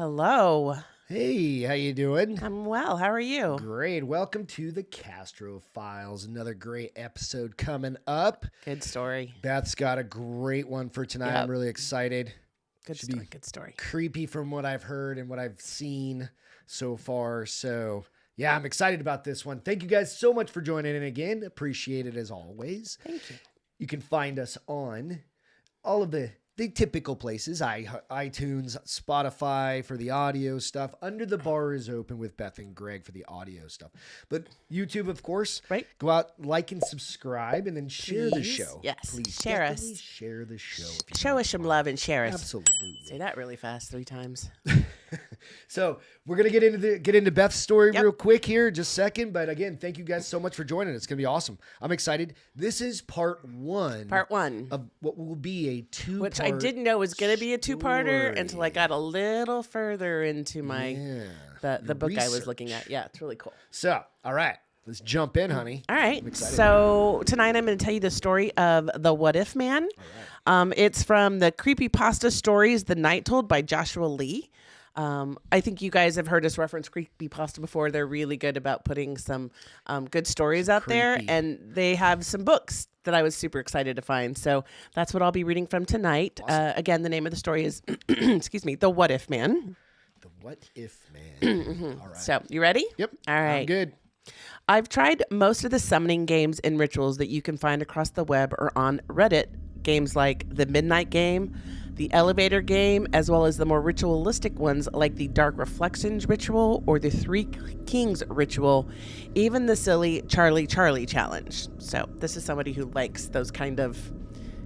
Hello. Hey, how you doing? I'm well. How are you? Great. Welcome to the Castro Files. Another great episode coming up. Good story. Beth's got a great one for tonight. Yep. I'm really excited. Good Should story. be Good story. Creepy from what I've heard and what I've seen so far. So, yeah, I'm excited about this one. Thank you guys so much for joining in again. Appreciate it as always. Thank you. You can find us on all of the typical places, iTunes, Spotify for the audio stuff. Under the Bar is open with Beth and Greg for the audio stuff. But YouTube, of course. Right. Go out, like and subscribe, and then share the Please. show. Yes. Please Share definitely us. share the show. Show us some love and share us. Absolutely. Say that really fast 3 times. So we're gonna get into Beth's story Yep. real quick here, just a second. But again, thank you guys so much for joining. It's gonna be awesome. I'm excited. This is part one. Part 1. Of what will be a 2-part Which I didn't know was going to be a 2-parter story. until I got a little further into my the book I was looking at. Yeah, it's really cool. So, all right, let's jump in, honey. All right. So tonight I'm going to tell you the story of the What If Man. It's from the Creepypasta stories, The Night Told by Joshua Lee. I think you guys have heard us reference Creepypasta before. They're really good about putting some good stories out there, and they have some books that I was super excited to find. So that's what I'll be reading from tonight. Awesome. Again, the name of the story is, excuse me, The What If Man. The What If Man. All right. So you ready? Yep. All right. I'm good. I've tried most of the summoning games and rituals that you can find across the web or on Reddit. Games like the Midnight Game, the Elevator Game, as well as the more ritualistic ones like the Dark Reflections Ritual or the Three Kings Ritual, even the silly Charlie Challenge. So this is somebody who likes those kind of...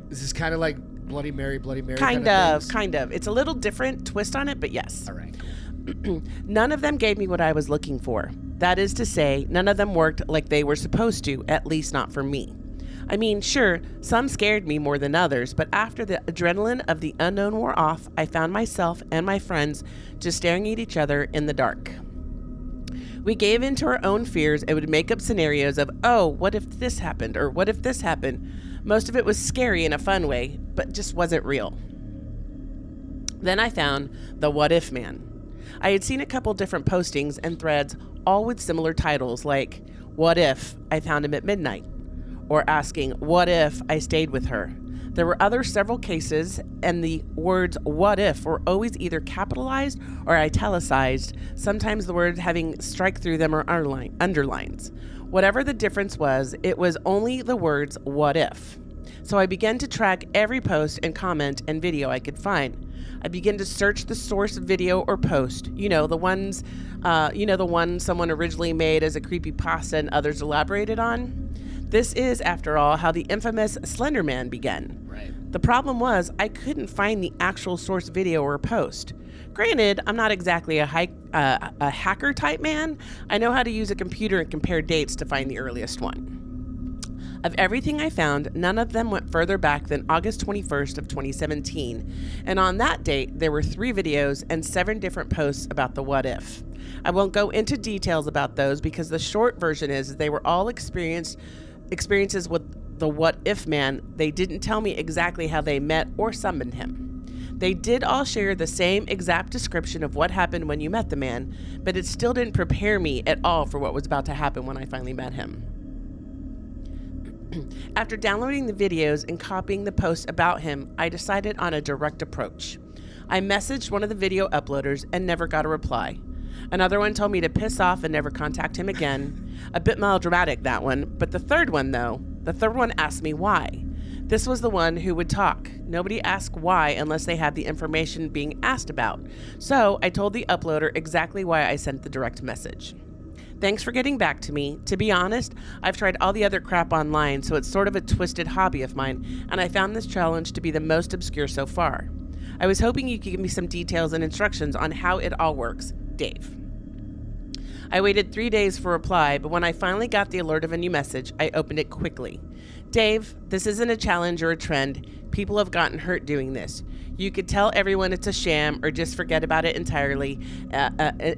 This is kind of like Bloody Mary. Kind of. It's a little different twist on it, but yes. All right, cool. None of them gave me what I was looking for. That is to say, none of them worked like they were supposed to, at least not for me. I mean, sure, some scared me more than others, but after the adrenaline of the unknown wore off, I found myself and my friends just staring at each other in the dark. We gave in to our own fears and would make up scenarios of, oh, what if this happened, or what if this happened? Most of it was scary in a fun way, but just wasn't real. Then I found the What If Man. I had seen a couple different postings and threads, all with similar titles like, What If I Found Him at Midnight? Or asking, what if I stayed with her? There were several cases, and the words what if were always either capitalized or italicized, sometimes the word having strike through them or underlines. Whatever the difference was, it was only the words what if. So I began to track every post and comment and video I could find. I began to search the source video or post, the one someone originally made as a creepypasta and others elaborated on. This is, after all, how the infamous Slender Man began. Right. The problem was I couldn't find the actual source video or post. Granted, I'm not exactly a hacker type man. I know how to use a computer and compare dates to find the earliest one. Of everything I found, none of them went further back than August 21st of 2017. And on that date, there were 3 videos and 7 different posts about the what if. I won't go into details about those because the short version is they were all experiences with the What If Man. They didn't tell me exactly how they met or summoned him. They did all share the same exact description of what happened when you met the man, but it still didn't prepare me at all for what was about to happen when I finally met him. After downloading the videos and copying the posts about him, I decided on a direct approach. I messaged one of the video uploaders and never got a reply. Another one told me to piss off and never contact him again. A bit melodramatic, that one. But the third one asked me why. This was the one who would talk. Nobody asked why unless they had the information being asked about. So I told the uploader exactly why I sent the direct message. Thanks for getting back to me. To be honest, I've tried all the other crap online, so it's sort of a twisted hobby of mine, and I found this challenge to be the most obscure so far. I was hoping you could give me some details and instructions on how it all works. Dave. I waited 3 days for a reply, but when I finally got the alert of a new message, I opened it quickly. Dave, this isn't a challenge or a trend. People have gotten hurt doing this. You could tell everyone it's a sham or just forget about it entirely.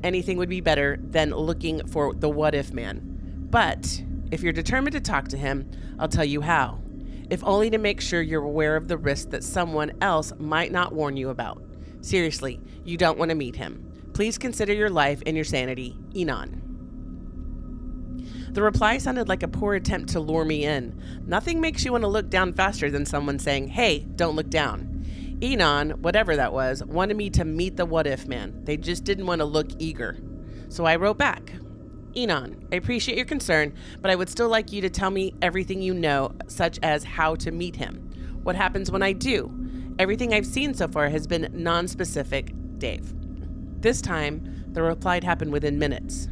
Anything would be better than looking for the What If Man. But if you're determined to talk to him, I'll tell you how. If only to make sure you're aware of the risk that someone else might not warn you about. Seriously, you don't want to meet him. Please consider your life and your sanity. Enon. The reply sounded like a poor attempt to lure me in. Nothing makes you want to look down faster than someone saying, hey, don't look down. Enon, whatever that was, wanted me to meet the what if man. They just didn't want to look eager. So I wrote back, Enon, I appreciate your concern, but I would still like you to tell me everything you know, such as how to meet him. What happens when I do? Everything I've seen so far has been non-specific, Dave. This time, the reply happened within minutes.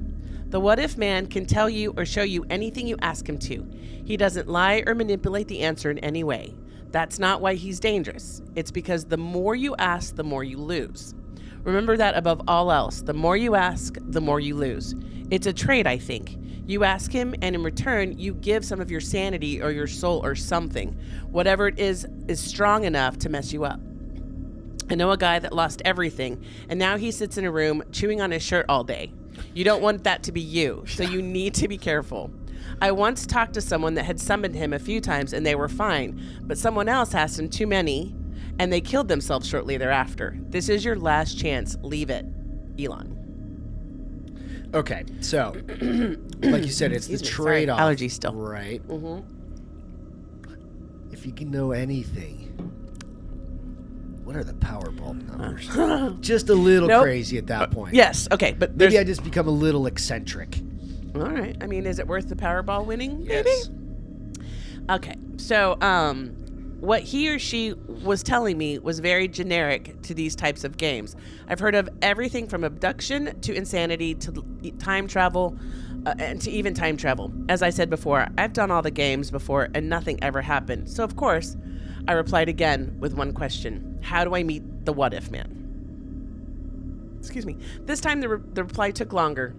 The what if man can tell you or show you anything you ask him to. He doesn't lie or manipulate the answer in any way. That's not why he's dangerous. It's because the more you ask, the more you lose. Remember that above all else, the more you ask, the more you lose. It's a trade, I think. You ask him, and in return, you give some of your sanity or your soul or something. Whatever it is strong enough to mess you up. I know a guy that lost everything, and now he sits in a room chewing on his shirt all day. You don't want that to be you, so you need to be careful. I once talked to someone that had summoned him a few times and they were fine, but someone else asked him too many, and they killed themselves shortly thereafter. This is your last chance. Leave it. Elon. Okay, so, like you said, it's the trade-off. Allergy still. Right. Mm-hmm. If you can know anything, what are the Powerball numbers? Just a little crazy at that point. Yes, okay, but maybe I just become a little eccentric. All right. I mean, is it worth the Powerball winning? Maybe? Yes. Okay, so what he or she was telling me was very generic to these types of games. I've heard of everything from abduction to insanity to time travel and to even time travel. As I said before, I've done all the games before and nothing ever happened. So, of course, I replied again with one question. How do I meet the what if man? Excuse me. This time the reply took longer.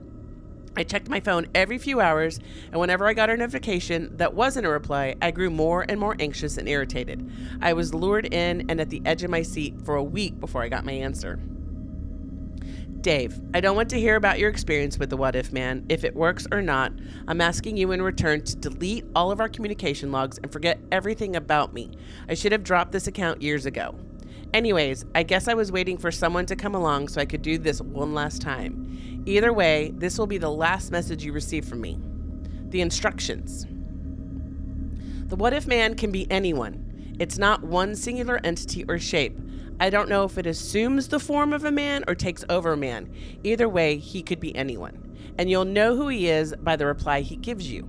I checked my phone every few hours, and whenever I got a notification that wasn't a reply, I grew more and more anxious and irritated. I was lured in and at the edge of my seat for a week before I got my answer. Dave, I don't want to hear about your experience with the what if man. If it works or not, I'm asking you in return to delete all of our communication logs and forget everything about me. I should have dropped this account years ago. Anyways, I guess I was waiting for someone to come along so I could do this one last time. Either way, this will be the last message you receive from me. The instructions. The what if man can be anyone. It's not one singular entity or shape. I don't know if it assumes the form of a man or takes over a man. Either way, he could be anyone. And you'll know who he is by the reply he gives you.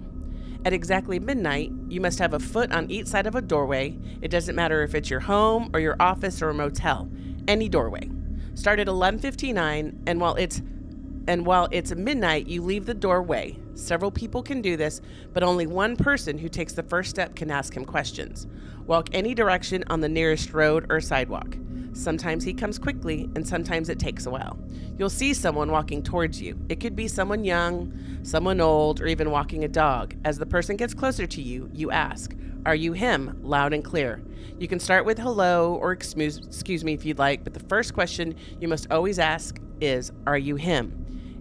At exactly midnight, you must have a foot on each side of a doorway. It doesn't matter if it's your home or your office or a motel. Any doorway. Start at 11:59, and while it's midnight, you leave the doorway. Several people can do this, but only one person who takes the first step can ask him questions. Walk any direction on the nearest road or sidewalk. Sometimes he comes quickly, and sometimes it takes a while. You'll see someone walking towards you. It could be someone young, someone old, or even walking a dog. As the person gets closer to you, you ask, "Are you him?" loud and clear. You can start with hello or excuse me if you'd like, but the first question you must always ask is, "Are you him?"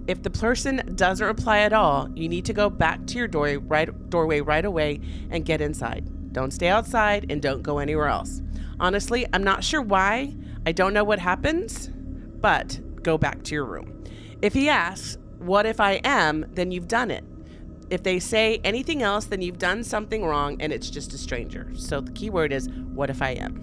If the person doesn't reply at all, you need to go back to your doorway right away and get inside. Don't stay outside and don't go anywhere else. Honestly, I'm not sure why. I don't know what happens, but go back to your room. If he asks, "What if I am?" then you've done it. If they say anything else, then you've done something wrong and it's just a stranger. So the key word is, "What if I am?"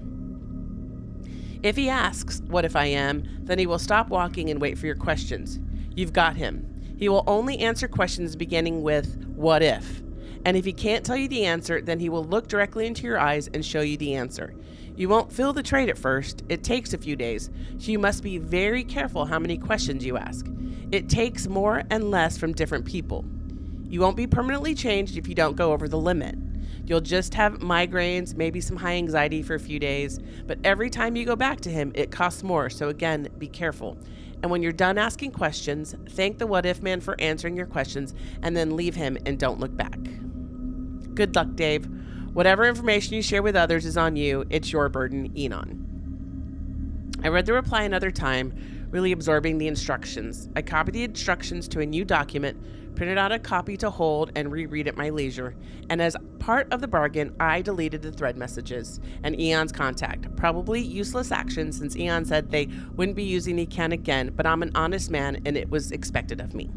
If he asks, "What if I am?" then he will stop walking and wait for your questions. You've got him. He will only answer questions beginning with, "What if?" And if he can't tell you the answer, then he will look directly into your eyes and show you the answer. You won't feel the trade at first. It takes a few days, so you must be very careful how many questions you ask. It takes more and less from different people. You won't be permanently changed if you don't go over the limit. You'll just have migraines, maybe some high anxiety for a few days, but every time you go back to him, it costs more, so again, be careful. And when you're done asking questions, thank the what if man for answering your questions, and then leave him and don't look back. Good luck, Dave. Whatever information you share with others is on you. It's your burden, Enon. I read the reply another time, really absorbing the instructions. I copied the instructions to a new document, printed out a copy to hold and reread at my leisure, and as part of the bargain, I deleted the thread messages and Eon's contact. Probably useless action since Eon said they wouldn't be using the account again, but I'm an honest man and it was expected of me.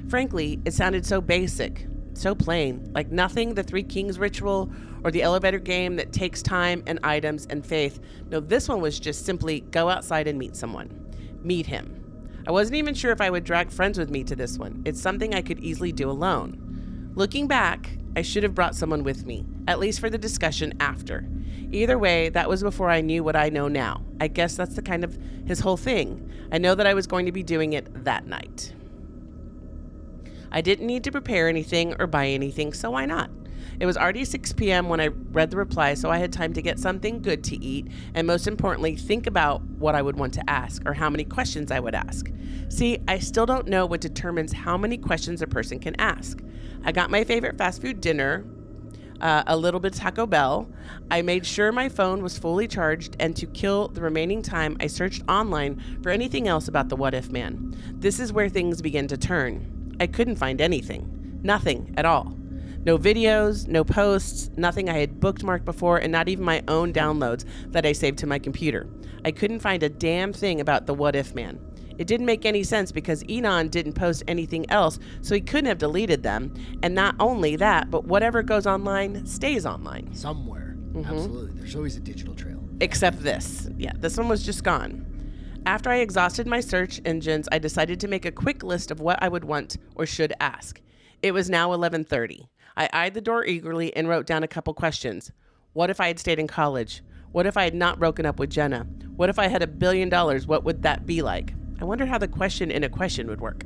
Frankly, it sounded so basic, so plain, like nothing the Three Kings ritual or the elevator game that takes time and items and faith. No, this one was just simply go outside and meet someone. Meet him. I wasn't even sure if I would drag friends with me to this one. It's something I could easily do alone. Looking back, I should have brought someone with me, at least for the discussion after. Either way, that was before I knew what I know now. I guess that's the kind of his whole thing. I know that I was going to be doing it that night. I didn't need to prepare anything or buy anything, so why not? It was already 6 p.m. when I read the reply, so I had time to get something good to eat, and most importantly, think about what I would want to ask or how many questions I would ask. See, I still don't know what determines how many questions a person can ask. I got my favorite fast food dinner, a little bit of Taco Bell. I made sure my phone was fully charged, and to kill the remaining time, I searched online for anything else about the What If Man. This is where things begin to turn. I couldn't find anything. Nothing at all. No videos, no posts, nothing I had bookmarked before, and not even my own downloads that I saved to my computer. I couldn't find a damn thing about the What If Man. It didn't make any sense because Enon didn't post anything else, so he couldn't have deleted them. And not only that, but whatever goes online stays online. Somewhere. Absolutely. There's always a digital trail. Except this. Yeah, this one was just gone. After I exhausted my search engines, I decided to make a quick list of what I would want or should ask. It was now 11:30. I eyed the door eagerly and wrote down a couple questions. What if I had stayed in college? What if I had not broken up with Jenna? What if I had $1 billion? What would that be like? I wondered how the question in a question would work.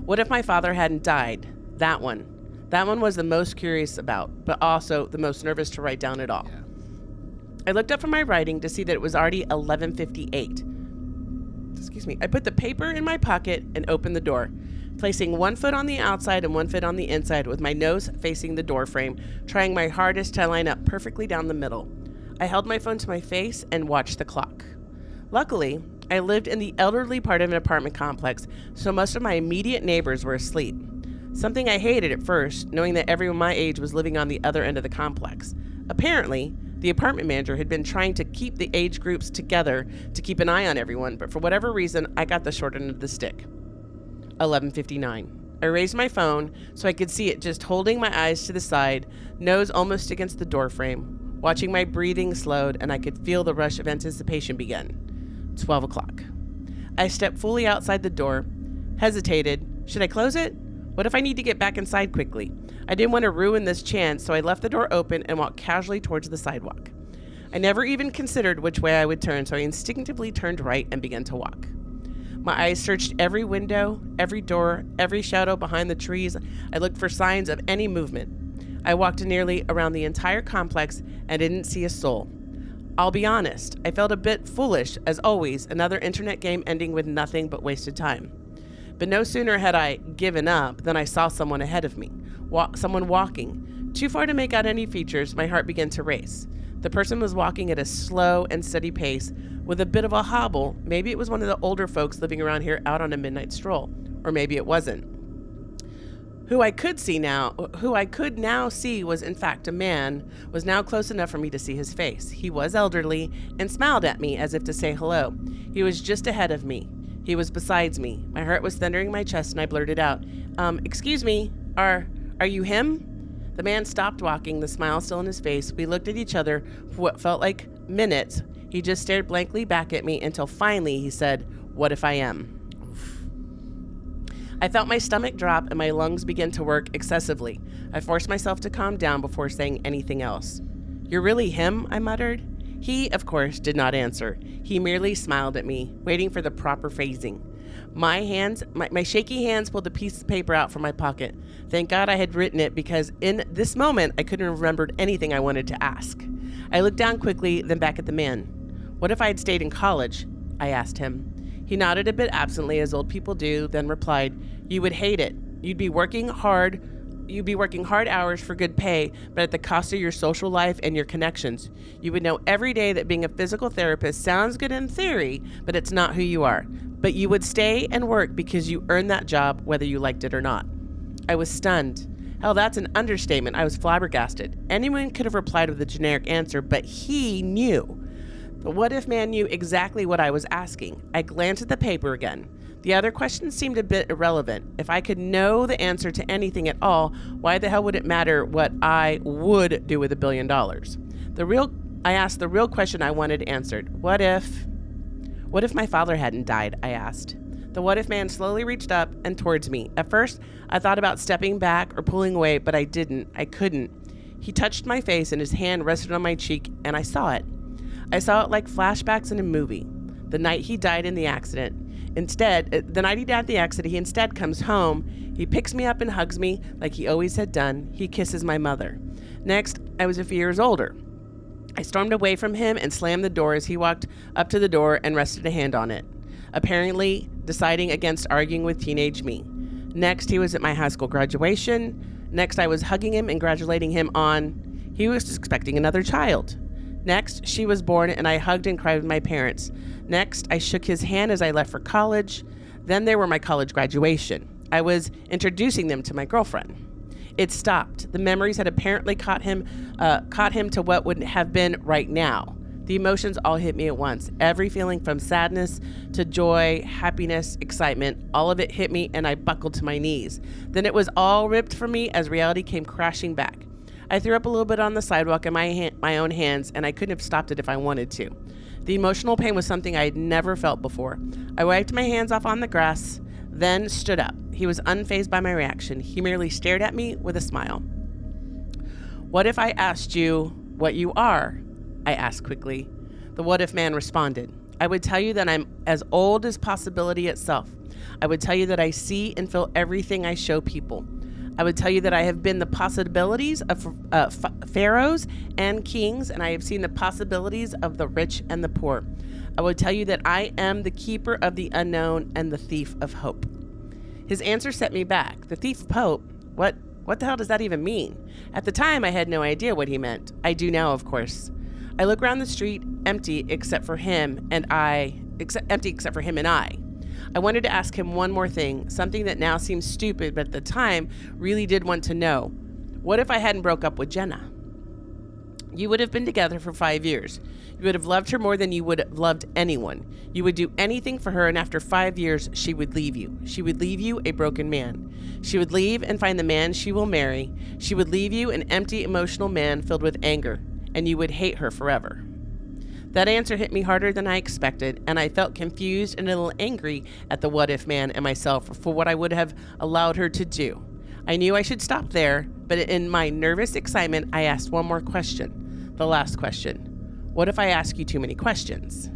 What if my father hadn't died? That one. That one was the most curious about, but also the most nervous to write down at all. Yeah. I looked up from my writing to see that it was already 11:58. Excuse me. I put the paper in my pocket and opened the door, placing one foot on the outside and one foot on the inside with my nose facing the door frame, trying my hardest to line up perfectly down the middle. I held my phone to my face and watched the clock. Luckily, I lived in the elderly part of an apartment complex, so most of my immediate neighbors were asleep. Something I hated at first, knowing that everyone my age was living on the other end of the complex. Apparently, the apartment manager had been trying to keep the age groups together to keep an eye on everyone, but for whatever reason, I got the short end of the stick. 11:59. I raised my phone so I could see it, just holding my eyes to the side, nose almost against the doorframe, watching my breathing slowed, and I could feel the rush of anticipation begin. 12 o'clock. I stepped fully outside the door, hesitated. Should I close it? What if I need to get back inside quickly? I didn't want to ruin this chance, so I left the door open and walked casually towards the sidewalk. I never even considered which way I would turn, so I instinctively turned right and began to walk. My eyes searched every window, every door, every shadow behind the trees. I looked for signs of any movement. I walked nearly around the entire complex and didn't see a soul. I'll be honest, I felt a bit foolish, as always, another internet game ending with nothing but wasted time. But no sooner had I given up than I saw someone ahead of me, someone walking. Too far to make out any features, my heart began to race. The person was walking at a slow and steady pace with a bit of a hobble. Maybe it was one of the older folks living around here out on a midnight stroll, or maybe it wasn't. Who I could now see was in fact a man, was now close enough for me to see his face. He was elderly and smiled at me as if to say hello. He was just ahead of me. He was beside me. My heart was thundering in my chest and I blurted out, excuse me, are you him? The man stopped walking, the smile still on his face. We looked at each other for what felt like minutes. He just stared blankly back at me until finally he said, "What if I am?" I felt my stomach drop and my lungs begin to work excessively. I forced myself to calm down before saying anything else. "You're really him?" I muttered. He, of course, did not answer. He merely smiled at me, waiting for the proper phrasing. My shaky hands pulled the piece of paper out from my pocket. Thank God I had written it, because in this moment I couldn't have remembered anything I wanted to ask. I looked down quickly, then back at the man. "What if I had stayed in college?" I asked him. He nodded a bit absently, as old people do, then replied, "You would hate it. You'd be working hard hours for good pay, but at the cost of your social life and your connections. You would know every day that being a physical therapist sounds good in theory, but it's not who you are. But you would stay and work because you earned that job whether you liked it or not." I was stunned. Hell, that's an understatement. I was flabbergasted. Anyone could have replied with a generic answer, but he knew. The what if man knew exactly what I was asking. I glanced at the paper again. The other questions seemed a bit irrelevant. If I could know the answer to anything at all, why the hell would it matter what I would do with $1 billion? I asked the real question I wanted answered. What if my father hadn't died? I asked. The what if man slowly reached up and towards me. At first, I thought about stepping back or pulling away, but I didn't. I couldn't. He touched my face and his hand rested on my cheek, and I saw it. I saw it like flashbacks in a movie. The night he died in the accident. The night he died in the accident, he instead comes home. He picks me up and hugs me like he always had done. He kisses my mother. Next, I was a few years older. I stormed away from him and slammed the door as he walked up to the door and rested a hand on it, apparently deciding against arguing with teenage me. Next, he was at my high school graduation. Next, I was hugging him and congratulating him on he was expecting another child. Next, she was born and I hugged and cried with my parents. Next, I shook his hand as I left for college. Then there were my college graduation. I was introducing them to my girlfriend. It stopped. The memories had apparently caught him to what would have been right now. The emotions all hit me at once. Every feeling from sadness to joy, happiness, excitement, all of it hit me and I buckled to my knees. Then it was all ripped from me as reality came crashing back. I threw up a little bit on the sidewalk in my own hands, and I couldn't have stopped it if I wanted to. The emotional pain was something I had never felt before. I wiped my hands off on the grass, then stood up. He was unfazed by my reaction. He merely stared at me with a smile. What if I asked you what you are? I asked quickly. The what if man responded. I would tell you that I'm as old as possibility itself. I would tell you that I see and feel everything I show people. I would tell you that I have been the possibilities of pharaohs and kings, and I have seen the possibilities of the rich and the poor. I would tell you that I am the keeper of the unknown and the thief of hope. His answer set me back. The thief of hope? What the hell does that even mean? At the time, I had no idea what he meant. I do now, of course. I look around the street, empty except for him and I. I wanted to ask him one more thing, something that now seems stupid, but at the time really did want to know. What if I hadn't broke up with Jenna? You would have been together for 5 years. You would have loved her more than you would have loved anyone. You would do anything for her, and after 5 years, she would leave you. She would leave you a broken man. She would leave and find the man she will marry. She would leave you an empty, emotional man filled with anger, and you would hate her forever. That answer hit me harder than I expected, and I felt confused and a little angry at the what if man and myself for what I would have allowed her to do. I knew I should stop there, but in my nervous excitement, I asked one more question. The last question. What if I ask you too many questions?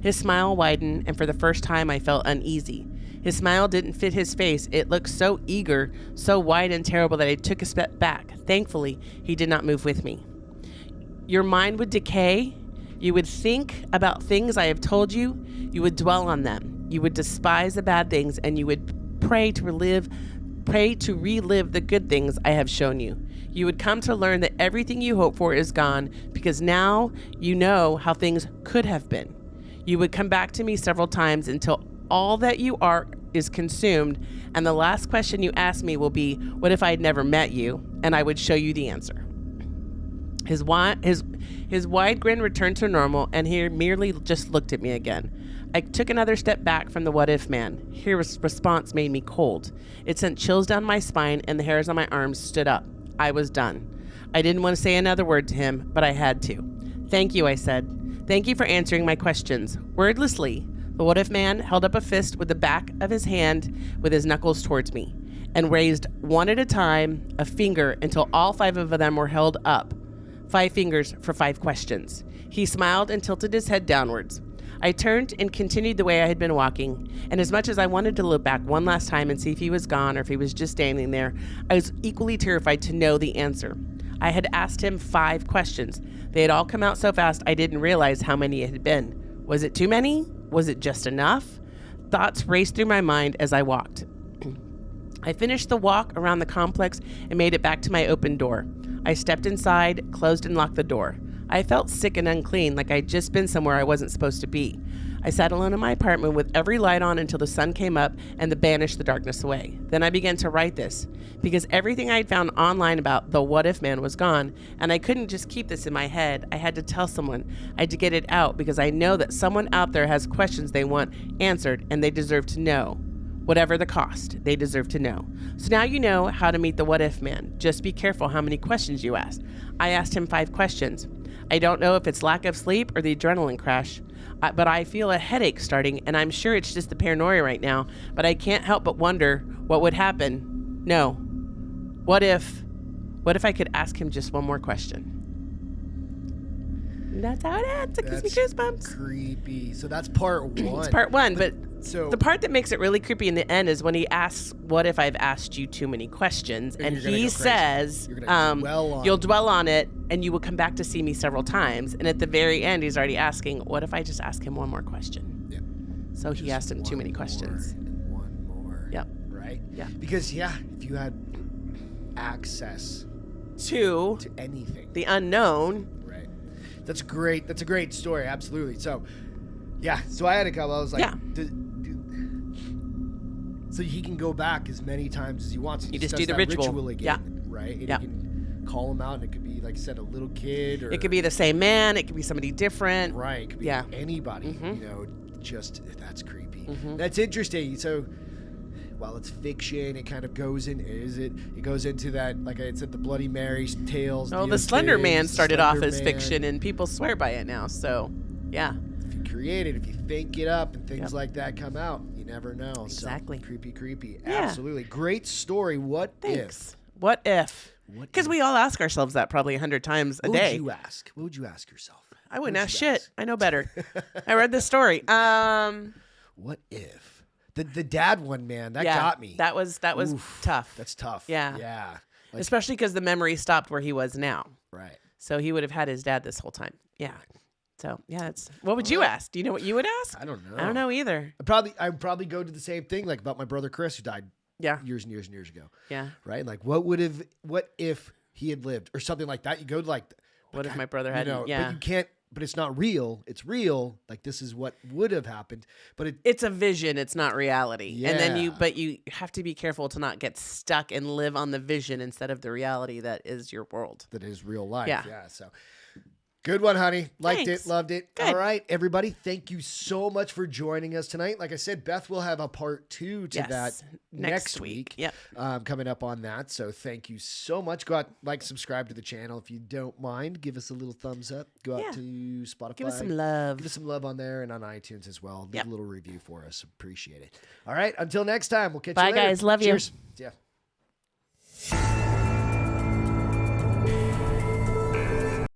His smile widened, and for the first time I felt uneasy. His smile didn't fit his face. It looked so eager, so wide and terrible that I took a step back. Thankfully, he did not move with me. Your mind would decay. You would think about things I have told you. You would dwell on them. You would despise the bad things, and you would pray to relive the good things I have shown you. You would come to learn that everything you hope for is gone because now you know how things could have been. You would come back to me several times until all that you are is consumed, and the last question you ask me will be, what if I had never met you? And I would show you the answer. His wide grin returned to normal, and he merely just looked at me again. I took another step back from the what if man. His response made me cold. It sent chills down my spine, and the hairs on my arms stood up. I was done. I didn't want to say another word to him, but I had to. Thank you, I said. Thank you for answering my questions. Wordlessly, the what if man held up a fist with the back of his hand with his knuckles towards me, and raised one at a time a finger until all 5 of them were held up. 5 fingers for 5 questions. He smiled and tilted his head downwards. I turned and continued the way I had been walking, and as much as I wanted to look back one last time and see if he was gone or if he was just standing there, I was equally terrified to know the answer. I had asked him 5 questions. They had all come out so fast I didn't realize how many it had been. Was it too many? Was it just enough? Thoughts raced through my mind as I walked. I finished the walk around the complex and made it back to my open door. I stepped inside, closed and locked the door. I felt sick and unclean, like I'd just been somewhere I wasn't supposed to be. I sat alone in my apartment with every light on until the sun came up and banished the darkness away. Then I began to write this, because everything I'd found online about the What If Man was gone, and I couldn't just keep this in my head. I had to tell someone. I had to get it out, because I know that someone out there has questions they want answered, and they deserve to know. Whatever the cost, they deserve to know. So now you know how to meet the What If Man. Just be careful how many questions you ask. I asked him 5 questions. I don't know if it's lack of sleep or the adrenaline crash, but I feel a headache starting, and I'm sure it's just the paranoia right now, but I can't help but wonder what would happen. No. What if I could ask him just one more question? And that's how it ends. It gives me goosebumps. Creepy. So that's part 1. It's part 1, but so the part that makes it really creepy in the end is when he asks, what if I've asked you too many questions? And he says, you'll dwell on it, and you will come back to see me several times. And at the very end, he's already asking, what if I just ask him one more question? Yeah. So he asked him too many questions. And one more. Yep. Right? Yeah. Because, if you had access to anything. The unknown. Right. That's great. That's a great story. Absolutely. So, so I had a couple. I was like, so he can go back as many times as he wants. He just do the ritual again. Yeah. Right? And you can call him out, and it could be, like I said, a little kid. Or it could be the same man. It could be somebody different. Right. It could be anybody. That's creepy. That's interesting. So, while it's fiction, it kind of goes in. It goes into that, like I said, the Bloody Mary tales. Oh, the Slender Man started off as fiction, and people swear by it now. So, yeah. If you create it, if you think it up, and things like that come out, you never know. Exactly. So, creepy. Yeah. Absolutely. Great story. What Thanks. What if? Because we all ask ourselves that probably 100 times a day. What would you ask yourself? I wouldn't ask shit. I know better. I read this story. What if? The dad one, man, that got me. That was tough. That's tough. Yeah. Yeah. Especially because the memory stopped where he was now. Right. So he would have had his dad this whole time. Yeah. So what would you ask? Do you know what you would ask? I don't know. I don't know either. I'd probably go to the same thing, like about my brother Chris, who died years and years and years ago. Yeah. Right? Like what if he had lived or something like that? You go to like what if my brother had but you can't, but it's not real. It's real. Like this is what would have happened, but it's a vision. It's not reality. Yeah. And then you have to be careful to not get stuck and live on the vision instead of the reality that is your world. That is real life. Yeah. So good one, honey. Liked Thanks. it. Loved it. Good. All right, everybody. Thank you so much for joining us tonight. Like I said, Beth will have a part 2 to that next week. Yep. Coming up on that. So thank you so much. Go out, subscribe to the channel if you don't mind. Give us a little thumbs up. Go out to Spotify. Give us some love. Give us some love on there and on iTunes as well. Leave a little review for us. Appreciate it. All right. Until next time, we'll catch you later. Bye, guys. Love you. Cheers. Yeah.